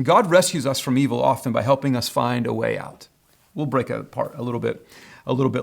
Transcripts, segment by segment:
God rescues us from evil often by helping us find a way out. We'll break it apart a little bit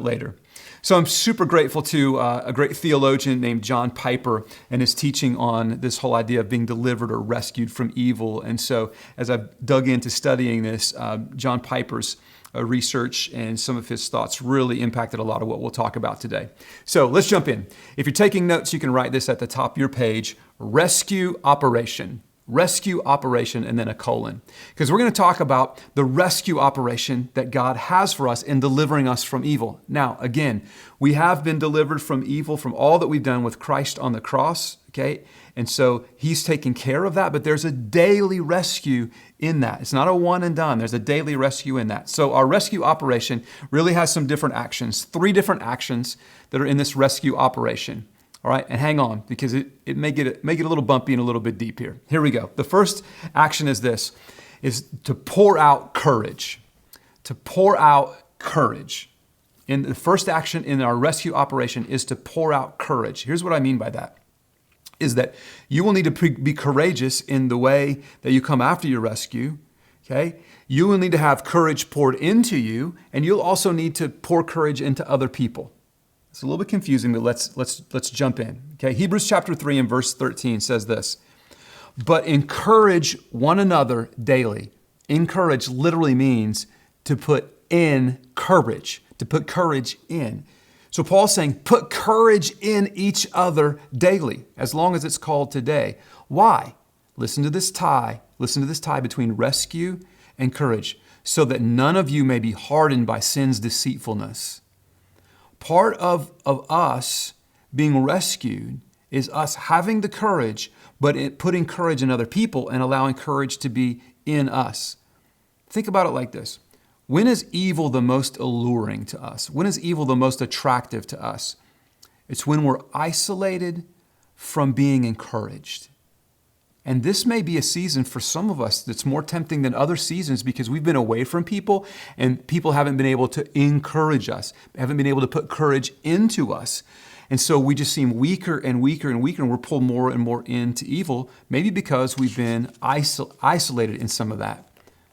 later. So I'm super grateful to a great theologian named John Piper and his teaching on this whole idea of being delivered or rescued from evil. And so as I've dug into studying this, John Piper's research and some of his thoughts really impacted a lot of what we'll talk about today. So let's jump in. If you're taking notes, you can write this at the top of your page: rescue operation. Rescue operation, and then a colon. Because we're going to talk about the rescue operation that God has for us in delivering us from evil. Now, again, we have been delivered from evil from all that we've done with Christ on the cross, okay? And so he's taking care of that, but there's a daily rescue in that. It's not a one and done. There's a daily rescue in that. So our rescue operation really has some different actions, 3 different actions that are in this rescue operation. All right, and hang on, because it may get a little bumpy and a little bit deep here. Here we go. The first action is this, is to pour out courage. To pour out courage. And the first action in our rescue operation is to pour out courage. Here's what I mean by that, is that you will need to be courageous in the way that you come after your rescue, okay? You will need to have courage poured into you, and you'll also need to pour courage into other people. It's a little bit confusing, but let's jump in. Okay, Hebrews chapter 3 and verse 13 says this: but encourage one another daily. Encourage literally means to put in courage, to put courage in. So Paul's saying, put courage in each other daily, as long as it's called today. Why? Listen to this tie between rescue and courage, so that none of you may be hardened by sin's deceitfulness. Part of us being rescued is us having the courage, but putting courage in other people and allowing courage to be in us. Think about it like this. When is evil the most alluring to us? When is evil the most attractive to us? It's when we're isolated from being encouraged. And this may be a season for some of us that's more tempting than other seasons, because we've been away from people and people haven't been able to encourage us, haven't been able to put courage into us. And so we just seem weaker and weaker and weaker, and we're pulled more and more into evil, maybe because we've been isolated in some of that.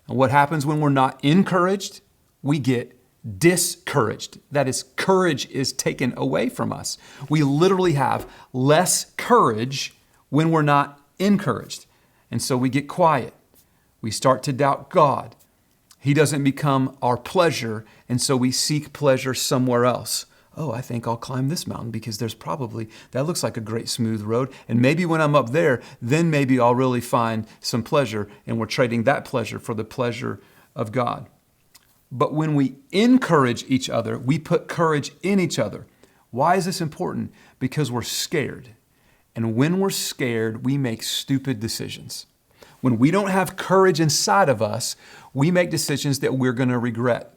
And what happens when we're not encouraged? We get discouraged. That is, courage is taken away from us. We literally have less courage when we're not encouraged. And so we get quiet. We start to doubt God. He doesn't become our pleasure, and so we seek pleasure somewhere else. Oh, I think I'll climb this mountain because that looks like a great smooth road. And maybe when I'm up there, then maybe I'll really find some pleasure, and we're trading that pleasure for the pleasure of God. But when we encourage each other, we put courage in each other. Why is this important? Because we're scared. And when we're scared, we make stupid decisions. When we don't have courage inside of us, we make decisions that we're going to regret.